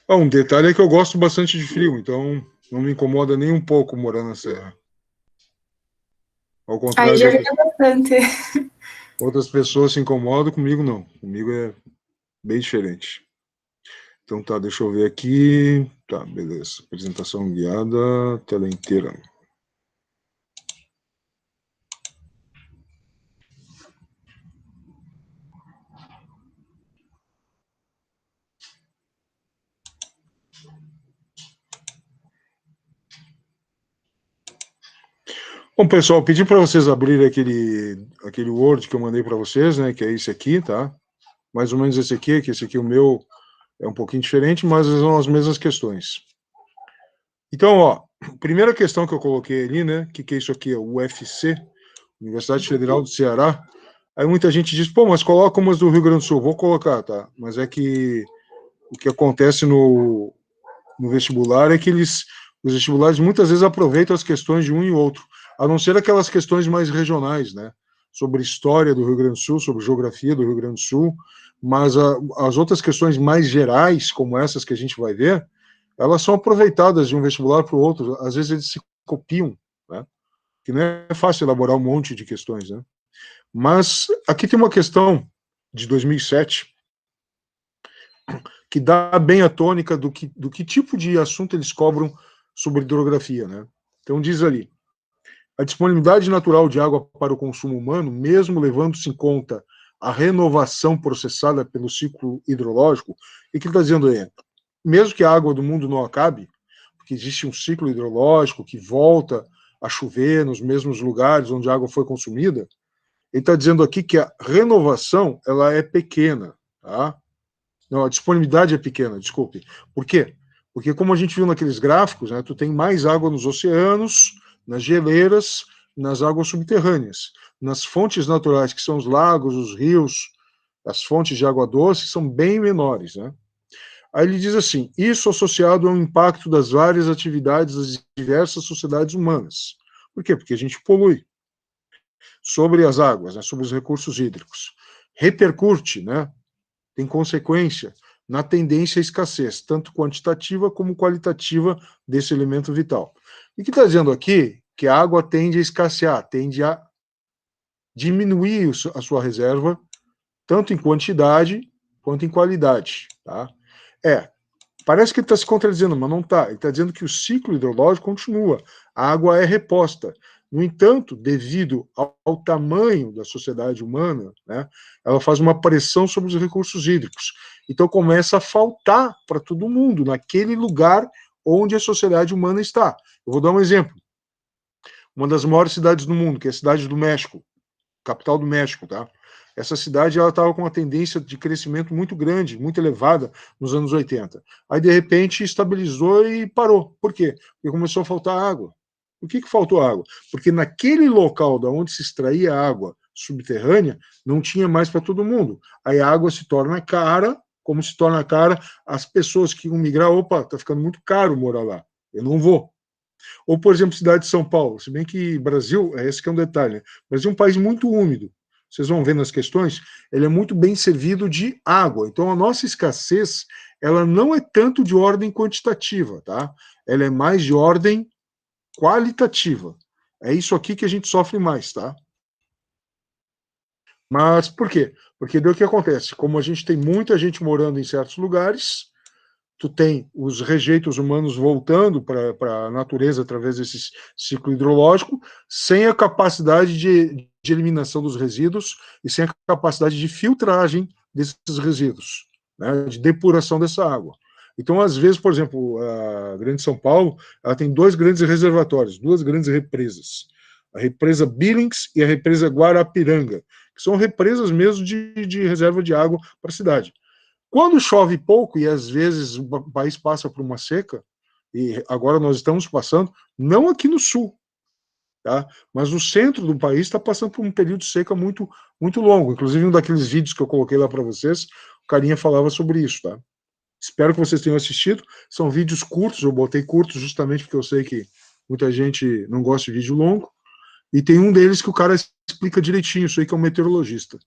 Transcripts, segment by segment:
Um detalhe é que eu gosto bastante de frio, então não me incomoda nem um pouco morar na Serra. Ao Aí contrário de já ajuda bastante. outras pessoas se incomodam, comigo não. Comigo é bem diferente. Então tá, deixa eu ver aqui. Tá, beleza. Apresentação guiada, tela inteira. Bom, pessoal, pedi para vocês abrirem aquele Word que eu mandei para vocês, né? Que é esse aqui, tá? Mais ou menos esse aqui, que esse aqui o meu é um pouquinho diferente, mas são as mesmas questões. Então, ó, primeira questão que eu coloquei ali, né? Que é isso aqui? É o UFC, Universidade Federal do Ceará. Aí muita gente diz, pô, mas coloca umas do Rio Grande do Sul. Vou colocar, tá? Mas é que o que acontece no vestibular é que os vestibulares muitas vezes aproveitam as questões de um e outro, a não ser aquelas questões mais regionais, né? Sobre história do Rio Grande do Sul, sobre geografia do Rio Grande do Sul, mas as outras questões mais gerais, como essas que a gente vai ver, elas são aproveitadas de um vestibular para o outro. Às vezes eles se copiam, né? Que não é fácil elaborar um monte de questões, né? Mas aqui tem uma questão de 2007 que dá bem a tônica do que tipo de assunto eles cobram sobre hidrografia, né? Então diz ali, a disponibilidade natural de água para o consumo humano, mesmo levando-se em conta a renovação processada pelo ciclo hidrológico, e que ele está dizendo é, mesmo que a água do mundo não acabe, porque existe um ciclo hidrológico que volta a chover nos mesmos lugares onde a água foi consumida, ele está dizendo aqui que a renovação ela é pequena, tá? Não, a disponibilidade é pequena, desculpe. Por quê? Porque como a gente viu naqueles gráficos, né, tu tem mais água nos oceanos, nas geleiras, nas águas subterrâneas. Nas fontes naturais, que são os lagos, os rios, as fontes de água doce, são bem menores, né? Aí ele diz assim, isso associado ao impacto das várias atividades das diversas sociedades humanas. Por quê? Porque a gente polui sobre as águas, né, sobre os recursos hídricos. Repercute, né, tem consequência na tendência à escassez, tanto quantitativa como qualitativa desse elemento vital. E que está dizendo aqui que a água tende a escassear, tende a diminuir a sua reserva, tanto em quantidade quanto em qualidade. Tá? Parece que ele está se contradizendo, mas não está. Ele está dizendo que o ciclo hidrológico continua, a água é reposta. No entanto, devido ao tamanho da sociedade humana, né, ela faz uma pressão sobre os recursos hídricos. Então começa a faltar para todo mundo, naquele lugar onde a sociedade humana está. Eu vou dar um exemplo. Uma das maiores cidades do mundo, que é a cidade do México, capital do México, tá? Essa cidade ela estava com uma tendência de crescimento muito grande, muito elevada nos anos 80. Aí, de repente, estabilizou e parou. Por quê? Porque começou a faltar água. Por que faltou água? Porque naquele local da onde se extraía água subterrânea, não tinha mais para todo mundo. Aí a água se torna cara, como se torna cara, as pessoas que iam migrar, opa, está ficando muito caro morar lá, eu não vou. Ou, por exemplo, cidade de São Paulo, se bem que Brasil, esse que é um detalhe, né? O Brasil é um país muito úmido, vocês vão ver nas questões, ele é muito bem servido de água. Então, a nossa escassez, ela não é tanto de ordem quantitativa, tá? Ela é mais de ordem qualitativa. É isso aqui que a gente sofre mais, tá? Mas por quê? Porque daí o que acontece? Como a gente tem muita gente morando em certos lugares, tu tem os rejeitos humanos voltando para a natureza através desse ciclo hidrológico, sem a capacidade de eliminação dos resíduos e sem a capacidade de filtragem desses resíduos, né, de depuração dessa água. Então, às vezes, por exemplo, a Grande São Paulo, ela tem dois grandes reservatórios, duas grandes represas. A represa Billings e a represa Guarapiranga, que são represas mesmo de reserva de água para a cidade. Quando chove pouco, e às vezes o país passa por uma seca, e agora nós estamos passando, não aqui no sul, tá? Mas o centro do país está passando por um período de seca muito, muito longo. Inclusive, um daqueles vídeos que eu coloquei lá para vocês, o carinha falava sobre isso, tá? Espero que vocês tenham assistido. São vídeos curtos, eu botei curtos justamente porque eu sei que muita gente não gosta de vídeo longo. E tem um deles que o cara explica direitinho, isso aí que é um meteorologista.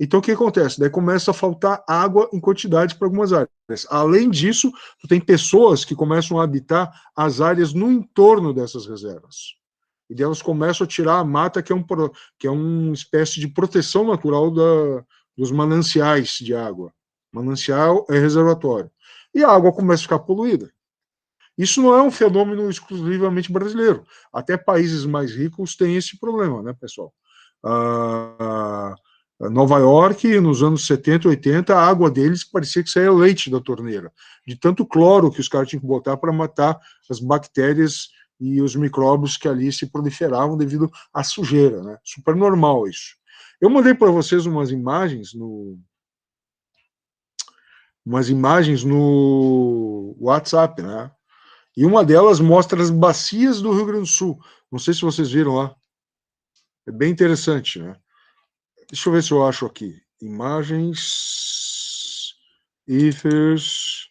Então, o que acontece? Daí começa a faltar água em quantidade para algumas áreas. Além disso, tu tem pessoas que começam a habitar as áreas no entorno dessas reservas. E daí elas começam a tirar a mata, que é uma espécie de proteção natural dos mananciais de água. Manancial é reservatório. E a água começa a ficar poluída. Isso não é um fenômeno exclusivamente brasileiro. Até países mais ricos têm esse problema, né, pessoal? Nova York, nos anos 70, 80, a água deles parecia que saía leite da torneira, de tanto cloro que os caras tinham que botar para matar as bactérias e os micróbios que ali se proliferavam devido à sujeira, né? Super normal isso. Eu mandei para vocês umas imagens no WhatsApp, né? E uma delas mostra as bacias do Rio Grande do Sul. Não sei se vocês viram lá. É bem interessante, né? Deixa eu ver se eu acho aqui. Imagens, IFES,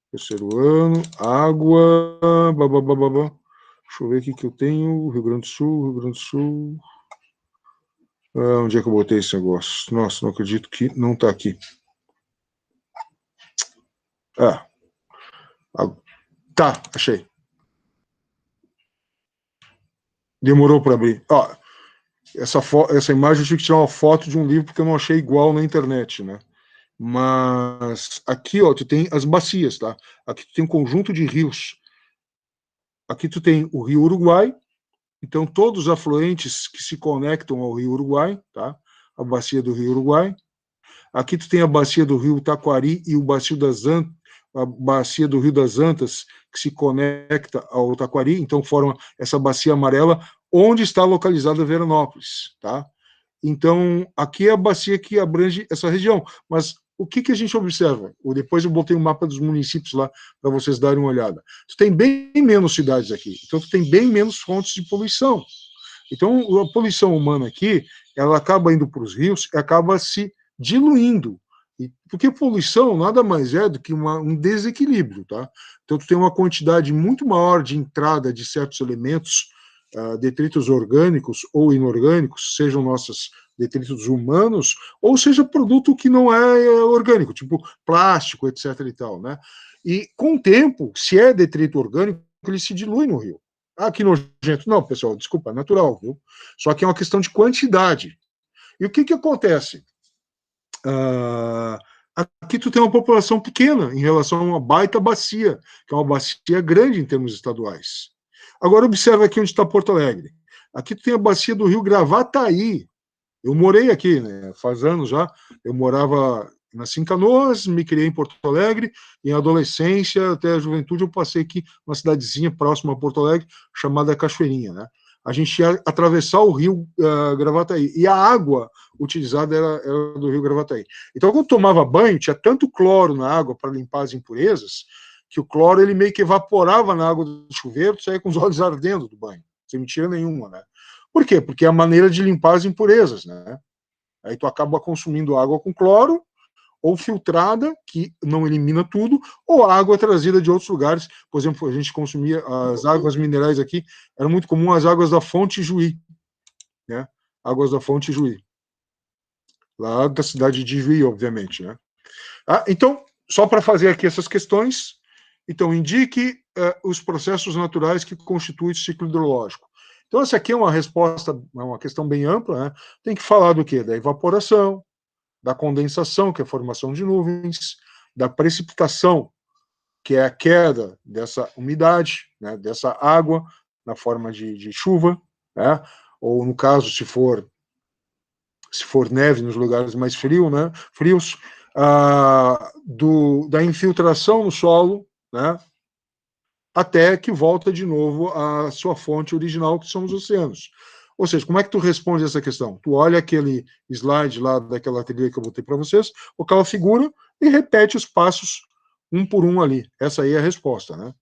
terceiro ano, água, babababá. Deixa eu ver aqui que eu tenho. Rio Grande do Sul, Rio Grande do Sul. Onde é que eu botei esse negócio? Nossa, não acredito que não está aqui. Tá, achei. Demorou para abrir. Ó, essa imagem eu tive que tirar uma foto de um livro porque eu não achei igual na internet, né? Mas aqui, ó, tu tem as bacias, tá? Aqui tu tem um conjunto de rios. Aqui tu tem o Rio Uruguai, então todos os afluentes que se conectam ao Rio Uruguai, tá? A bacia do Rio Uruguai. Aqui tu tem a bacia do Rio Taquari e a bacia do Rio das Antas, que se conecta ao Taquari, então formam essa bacia amarela, onde está localizada Veranópolis, tá? Então, aqui é a bacia que abrange essa região. Mas o que a gente observa? Depois eu botei um mapa dos municípios lá para vocês darem uma olhada. Tu tem bem menos cidades aqui, então tu tem bem menos fontes de poluição. Então, a poluição humana aqui, ela acaba indo para os rios e acaba se diluindo. Porque poluição nada mais é do que um desequilíbrio, tá? Então, tu tem uma quantidade muito maior de entrada de certos elementos, detritos orgânicos ou inorgânicos, sejam nossos detritos humanos, ou seja produto que não é orgânico, tipo plástico, etc. e tal, né? E com o tempo, se é detrito orgânico, ele se dilui no rio. Ah, que nojento. Não, pessoal, desculpa, é natural, viu? Só que é uma questão de quantidade. E o que acontece? Aqui tu tem uma população pequena em relação a uma baita bacia, que é uma bacia grande em termos estaduais. Agora observa aqui onde está Porto Alegre. Aqui tu tem a bacia do Rio Gravataí. Eu morei aqui, né? Faz anos já. Eu morava nasci em Canoas, me criei em Porto Alegre, e em adolescência até a juventude eu passei aqui numa cidadezinha próxima a Porto Alegre, chamada Cachoeirinha, né? A gente ia atravessar o rio Gravataí, e a água utilizada era do rio Gravataí. Então, quando tomava banho, tinha tanto cloro na água para limpar as impurezas, que o cloro ele meio que evaporava na água do chuveiro, saía com os olhos ardendo do banho, sem mentira nenhuma, né? Por quê? Porque é a maneira de limpar as impurezas, né? Aí tu acaba consumindo água com cloro, ou filtrada, que não elimina tudo, ou água trazida de outros lugares. Por exemplo, a gente consumia as águas minerais aqui, era muito comum as águas da fonte Juí, né? Águas da fonte Juí. Lá da cidade de Juí, obviamente, né? Então, só para fazer aqui essas questões, então, indique os processos naturais que constituem o ciclo hidrológico. Então, essa aqui é uma resposta, é uma questão bem ampla, né? Tem que falar do quê? Da evaporação, da condensação, que é a formação de nuvens, da precipitação, que é a queda dessa umidade, né, dessa água, na forma de chuva, né, ou no caso, se for neve nos lugares mais frios, da infiltração no solo, né, até que volta de novo à sua fonte original, que são os oceanos. Ou seja, como é que tu responde essa questão? Tu olha aquele slide lá daquela trilha que eu botei para vocês, aquela figura, e repete os passos um por um ali. Essa aí é a resposta, né?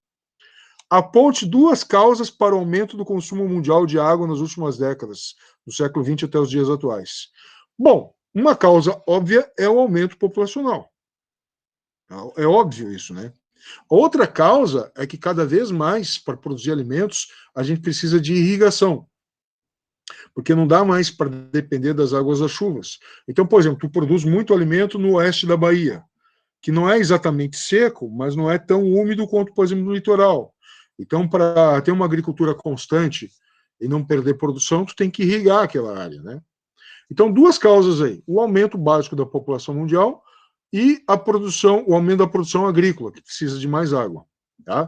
Aponte duas causas para o aumento do consumo mundial de água nas últimas décadas, do século XX até os dias atuais. Bom, uma causa óbvia é o aumento populacional. É óbvio isso, né? Outra causa é que cada vez mais, para produzir alimentos, a gente precisa de irrigação. porque não dá mais para depender das águas das chuvas. Então, por exemplo, tu produz muito alimento no oeste da Bahia, que não é exatamente seco, mas não é tão úmido quanto, por exemplo, no litoral. Então, para ter uma agricultura constante e não perder produção, tu tem que irrigar aquela área, né? Então, duas causas aí: o aumento básico da população mundial e a produção, o aumento da produção agrícola, que precisa de mais água, tá?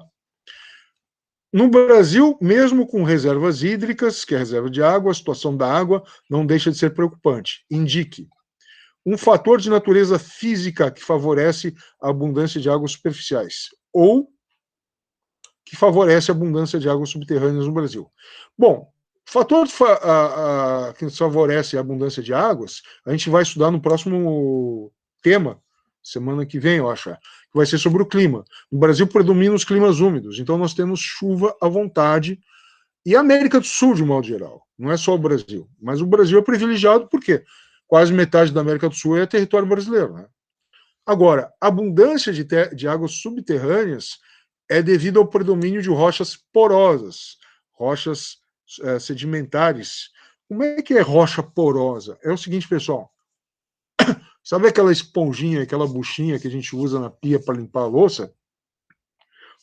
No Brasil, mesmo com reservas hídricas, que é a reserva de água, a situação da água não deixa de ser preocupante. Indique um fator de natureza física que favorece a abundância de águas superficiais ou que favorece a abundância de águas subterrâneas no Brasil. Bom, fator que favorece a abundância de águas, a gente vai estudar no próximo tema, semana que vem, eu acho, que vai ser sobre o clima. No Brasil predominam os climas úmidos, então nós temos chuva à vontade, e a América do Sul, de modo geral, não é só o Brasil, mas o Brasil é privilegiado porque quase metade da América do Sul é território brasileiro, né? Agora, a abundância de águas subterrâneas é devido ao predomínio de rochas porosas, rochas sedimentares. Como é que é rocha porosa? É o seguinte, pessoal. Sabe aquela esponjinha, aquela buchinha que a gente usa na pia para limpar a louça?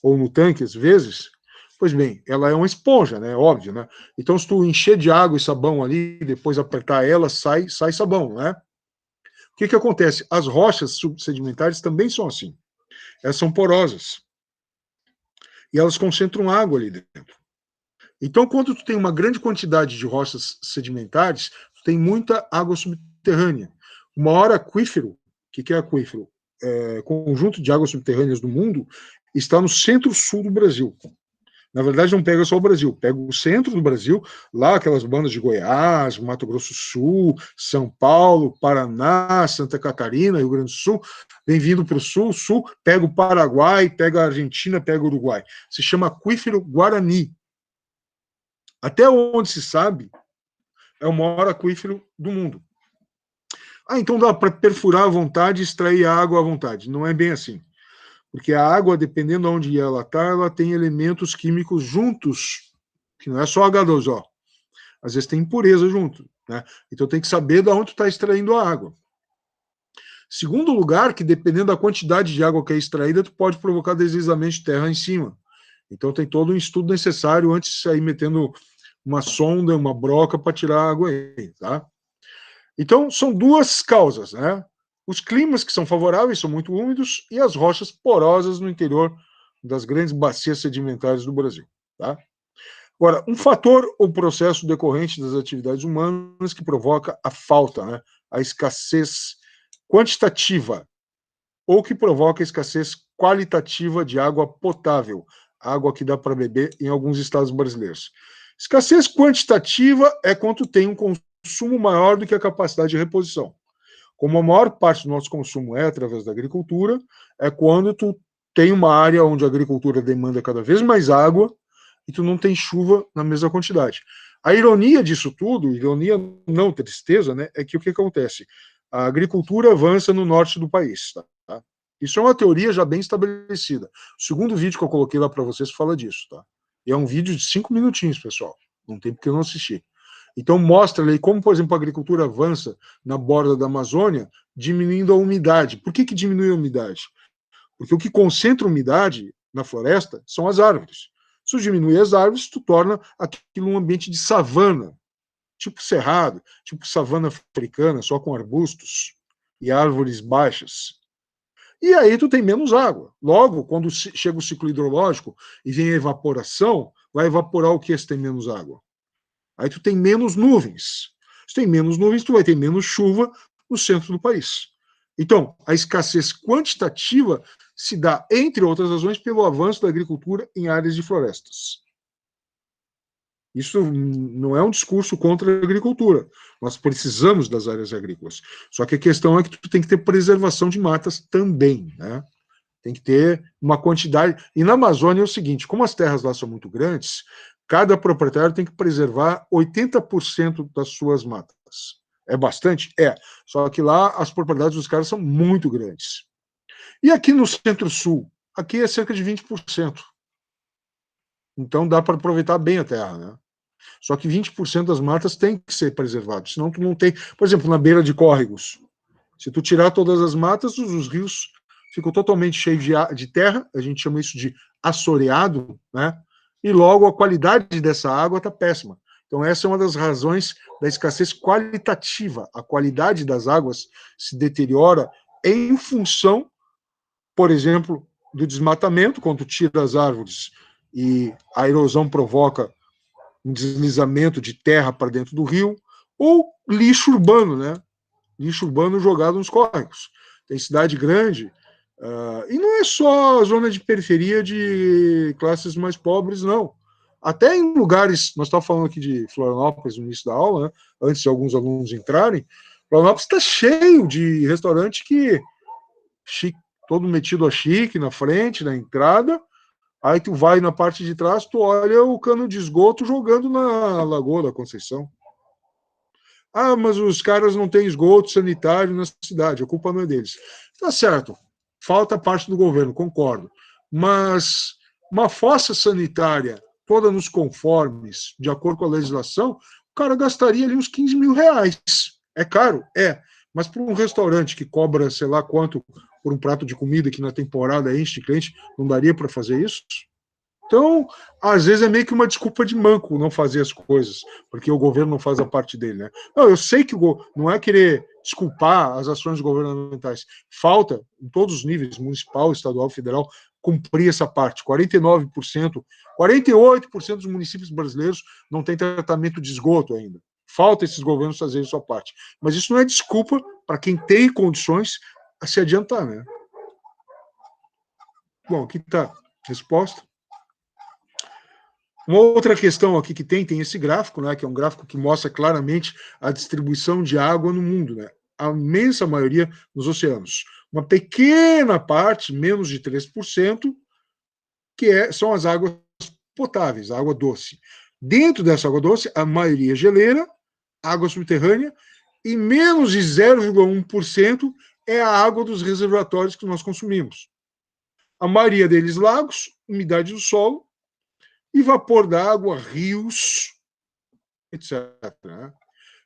Ou no tanque, às vezes? Pois bem, ela é uma esponja, né? Óbvio, né? Então, se tu encher de água e sabão ali, depois apertar ela, sai sabão, né? O que acontece? As rochas subsedimentares também são assim. Elas são porosas. E elas concentram água ali dentro. Então, quando tu tem uma grande quantidade de rochas sedimentares, tu tem muita água subterrânea. O maior aquífero, o que é aquífero? Conjunto de águas subterrâneas do mundo, está no centro-sul do Brasil. Na verdade, não pega só o Brasil, pega o centro do Brasil, lá aquelas bandas de Goiás, Mato Grosso do Sul, São Paulo, Paraná, Santa Catarina, Rio Grande do Sul, vem vindo para o sul, pega o Paraguai, pega a Argentina, pega o Uruguai. Se chama aquífero Guarani. Até onde se sabe, é o maior aquífero do mundo. Então dá para perfurar à vontade e extrair a água à vontade. Não é bem assim. Porque a água, dependendo de onde ela está, ela tem elementos químicos juntos, que não é só H2O. Às vezes tem impureza junto, né? Então tem que saber de onde tu está extraindo a água. Segundo lugar, que dependendo da quantidade de água que é extraída, tu pode provocar deslizamento de terra em cima. Então tem todo um estudo necessário antes de sair metendo uma sonda, uma broca para tirar a água aí, tá? Então são duas causas, né? Os climas que são favoráveis são muito úmidos e as rochas porosas no interior das grandes bacias sedimentares do Brasil, tá? Agora, um fator ou processo decorrente das atividades humanas que provoca a falta, né? A escassez quantitativa ou que provoca a escassez qualitativa de água potável, água que dá para beber em alguns estados brasileiros. Escassez quantitativa é quando tem um consumo maior do que a capacidade de reposição. Como a maior parte do nosso consumo é através da agricultura, é quando tu tem uma área onde a agricultura demanda cada vez mais água e tu não tem chuva na mesma quantidade. A ironia disso tudo, ironia não tristeza, né, é que o que acontece? A agricultura avança no norte do país, tá? Isso é uma teoria já bem estabelecida. O segundo vídeo que eu coloquei lá para vocês fala disso, tá? E é um vídeo de 5 minutinhos, pessoal. Não tem porque eu não assistir. Então mostra ali como, por exemplo, a agricultura avança na borda da Amazônia, diminuindo a umidade. Por que diminui a umidade? Porque o que concentra umidade na floresta são as árvores. Se tu diminui as árvores, tu torna aquilo um ambiente de savana, tipo cerrado, tipo savana africana, só com arbustos e árvores baixas. E aí tu tem menos água. Logo, quando chega o ciclo hidrológico e vem a evaporação, vai evaporar o que se tem menos água? Aí tu tem menos nuvens. Se tem menos nuvens, tu vai ter menos chuva no centro do país. Então, a escassez quantitativa se dá, entre outras razões, pelo avanço da agricultura em áreas de florestas. Isso não é um discurso contra a agricultura. Nós precisamos das áreas agrícolas. Só que a questão é que tu tem que ter preservação de matas também, né? Tem que ter uma quantidade. E na Amazônia é o seguinte: como as terras lá são muito grandes, cada proprietário tem que preservar 80% das suas matas. É bastante? É. Só que lá as propriedades dos caras são muito grandes. E aqui no Centro-Sul? Aqui é cerca de 20%. Então dá para aproveitar bem a terra, né? Só que 20% das matas tem que ser preservado, senão tu não tem... Por exemplo, na beira de córregos, se tu tirar todas as matas, os rios ficam totalmente cheios de terra, a gente chama isso de assoreado, né? E logo a qualidade dessa água está péssima. Então essa é uma das razões da escassez qualitativa. A qualidade das águas se deteriora em função, por exemplo, do desmatamento, quando tira as árvores e a erosão provoca um deslizamento de terra para dentro do rio, ou lixo urbano, né? Lixo urbano jogado nos córregos. Tem cidade grande, e não é só a zona de periferia de classes mais pobres, não. Até em lugares, nós estávamos falando aqui de Florianópolis no início da aula, né? Antes de alguns alunos entrarem, Florianópolis está cheio de restaurante que chique, todo metido a chique na frente, na entrada. Aí tu vai na parte de trás, tu olha o cano de esgoto jogando na Lagoa da Conceição. Ah, mas os caras não têm esgoto sanitário na cidade, a culpa não é deles. Tá certo, falta parte do governo, concordo. Mas uma fossa sanitária toda nos conformes, de acordo com a legislação, o cara gastaria ali uns 15 mil reais. É caro? É. Mas para um restaurante que cobra, sei lá quanto, por um prato de comida que na temporada enche de cliente, não daria para fazer isso? Então, às vezes é meio que uma desculpa de manco não fazer as coisas, porque o governo não faz a parte dele, né? Não, eu sei que não é querer desculpar as ações governamentais. Falta, em todos os níveis, municipal, estadual, federal, cumprir essa parte. 49%, 48% dos municípios brasileiros não têm tratamento de esgoto ainda. Falta esses governos fazerem sua parte. Mas isso não é desculpa para quem tem condições a se adiantar, né? Bom, aqui está a resposta. Uma outra questão aqui que tem esse gráfico, né, que é um gráfico que mostra claramente a distribuição de água no mundo, né? A imensa maioria nos oceanos. Uma pequena parte, menos de 3%, são as águas potáveis, a água doce. Dentro dessa água doce, a maioria é geleira, água subterrânea, e menos de 0,1% é a água dos reservatórios que nós consumimos. A maioria deles lagos, umidade do solo, e vapor d'água, rios, etc.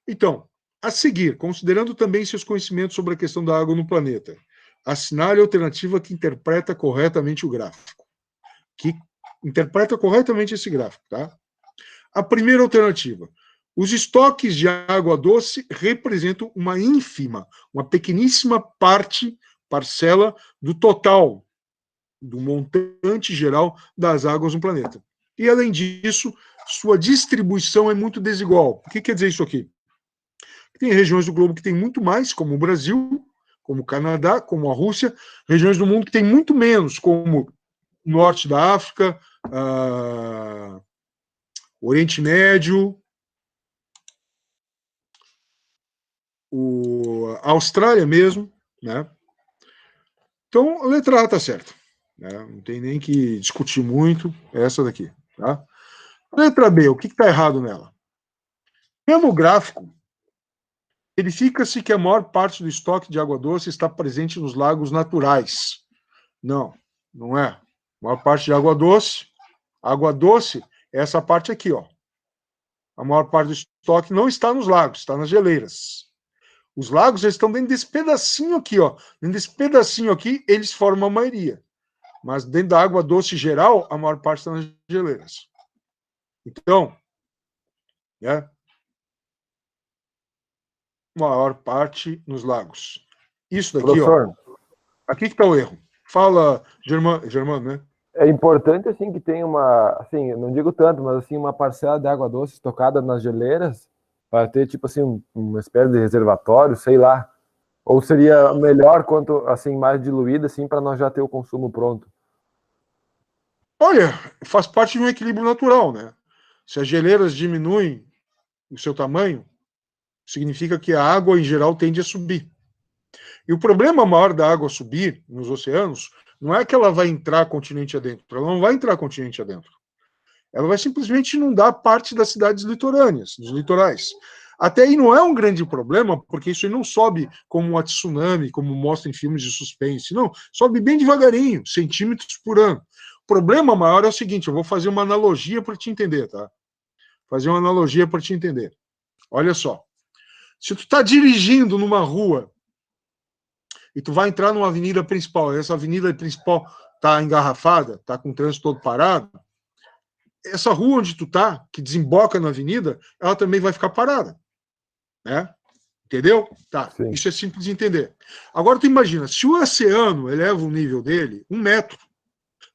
Então, a seguir, considerando também seus conhecimentos sobre a questão da água no planeta, assinale a alternativa que interpreta corretamente o gráfico. Que interpreta corretamente esse gráfico, tá? A primeira alternativa. Os estoques de água doce representam uma ínfima, uma pequeníssima parcela do total, do montante geral das águas no planeta. E, além disso, sua distribuição é muito desigual. O que quer dizer isso aqui? Tem regiões do globo que tem muito mais, como o Brasil, como o Canadá, como a Rússia, regiões do mundo que tem muito menos, como o norte da África, o Oriente Médio, a Austrália mesmo, né? Então, a letra A está certa. Né? Não tem nem que discutir muito, é essa daqui. Tá? Letra B, o que está errado nela? Mesmo gráfico, verifica-se que a maior parte do estoque de água doce está presente nos lagos naturais. Não, não é. A maior parte de água doce é essa parte aqui, ó. A maior parte do estoque não está nos lagos, está nas geleiras. Os lagos eles estão dentro desse pedacinho aqui, ó. Dentro desse pedacinho aqui, eles formam a maioria. Mas dentro da água doce geral, a maior parte está nas geleiras. Então, né? Maior parte nos lagos. Isso daqui, professor, ó. Aqui que está o erro. Fala, Germano, né? É importante, assim, que tenha uma, assim, não digo tanto, mas, assim, uma parcela de água doce estocada nas geleiras para ter, tipo assim, uma espécie de reservatório, sei lá. Ou seria melhor quanto, assim, mais diluída, assim, para nós já ter o consumo pronto? Olha, faz parte de um equilíbrio natural, né? Se as geleiras diminuem o seu tamanho, significa que a água, em geral, tende a subir. E o problema maior da água subir nos oceanos não é que ela vai entrar continente adentro. Ela não vai entrar continente adentro. Ela vai simplesmente inundar parte das cidades litorâneas, dos litorais. Até aí não é um grande problema, porque isso aí não sobe como uma tsunami, como mostra em filmes de suspense. Não, sobe bem devagarinho, centímetros por ano. O problema maior é o seguinte, eu vou fazer uma analogia para te entender, tá? fazer uma analogia para te entender. Olha só. Se tu está dirigindo numa rua e tu vai entrar numa avenida principal, essa avenida principal está engarrafada, está com o trânsito todo parado, essa rua onde tu está, que desemboca na avenida, ela também vai ficar parada. Né? Entendeu? Tá. Sim. Isso é simples de entender. Agora tu imagina, se o oceano eleva o nível dele 1 metro,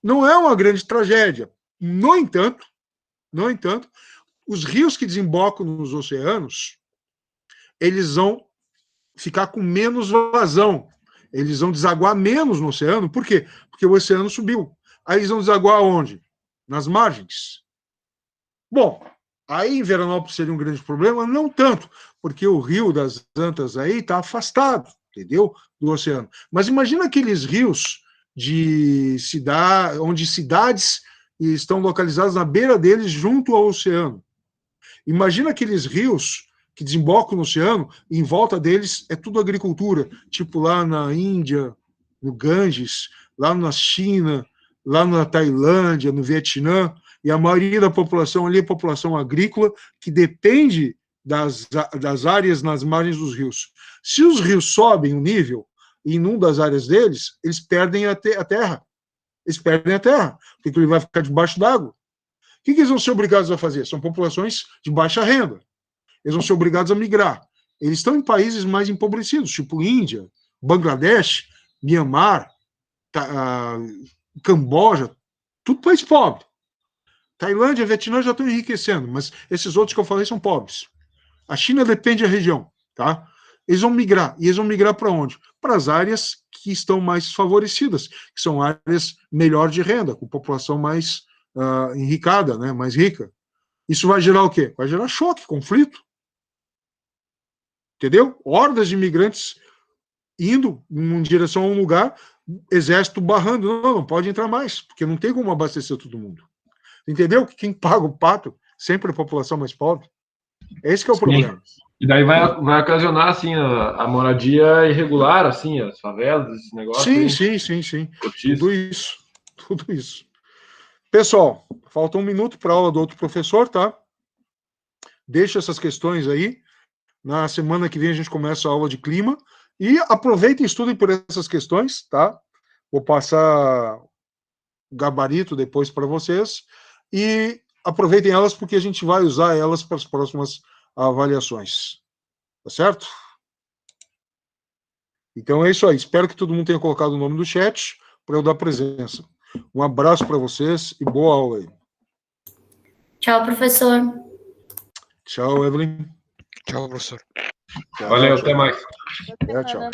não é uma grande tragédia. No entanto, os rios que desembocam nos oceanos, eles vão ficar com menos vazão. Eles vão desaguar menos no oceano. Por quê? Porque o oceano subiu. Aí eles vão desaguar onde? Nas margens. Bom, aí em Veranópolis seria um grande problema? Não tanto, porque o Rio das Antas aí está afastado, entendeu? Do oceano. Mas imagina aqueles rios onde cidades estão localizadas na beira deles, junto ao oceano. Imagina aqueles rios que desembocam no oceano, e em volta deles é tudo agricultura, tipo lá na Índia, no Ganges, lá na China, lá na Tailândia, no Vietnã, e a maioria da população ali é população agrícola, que depende das áreas nas margens dos rios. Se os rios sobem o nível e inundam as áreas deles, eles perdem a terra. Eles perdem a terra, porque ele vai ficar debaixo d'água. O que eles vão ser obrigados a fazer? São populações de baixa renda. Eles vão ser obrigados a migrar. Eles estão em países mais empobrecidos, tipo Índia, Bangladesh, Myanmar, Camboja, tudo país pobre. Tailândia e Vietnã já estão enriquecendo, mas esses outros que eu falei são pobres. A China depende da região, tá? Eles vão migrar. E eles vão migrar para onde? Para as áreas que estão mais favorecidas, que são áreas melhor de renda, com população mais enricada, né? Mais rica. Isso vai gerar o quê? Vai gerar choque, conflito. Entendeu? Hordas de imigrantes indo em direção a um lugar, exército barrando. Não pode entrar mais, porque não tem como abastecer todo mundo. Entendeu? Que quem paga o pato sempre é a população mais pobre. Esse que é o problema. E daí vai ocasionar, assim, a moradia irregular, assim, as favelas, esse negócio. Sim. Tudo isso. Pessoal, falta 1 minuto para a aula do outro professor, tá? Deixa essas questões aí. Na semana que vem a gente começa a aula de clima. E aproveitem e estudem por essas questões, tá? Vou passar o gabarito depois para vocês. E aproveitem elas porque a gente vai usar elas para as próximas avaliações. Tá certo? Então é isso aí. Espero que todo mundo tenha colocado o nome no chat para eu dar presença. Um abraço para vocês e boa aula aí. Tchau, professor. Tchau, Evelyn. Tchau, professor. Valeu, até mais. Tchau.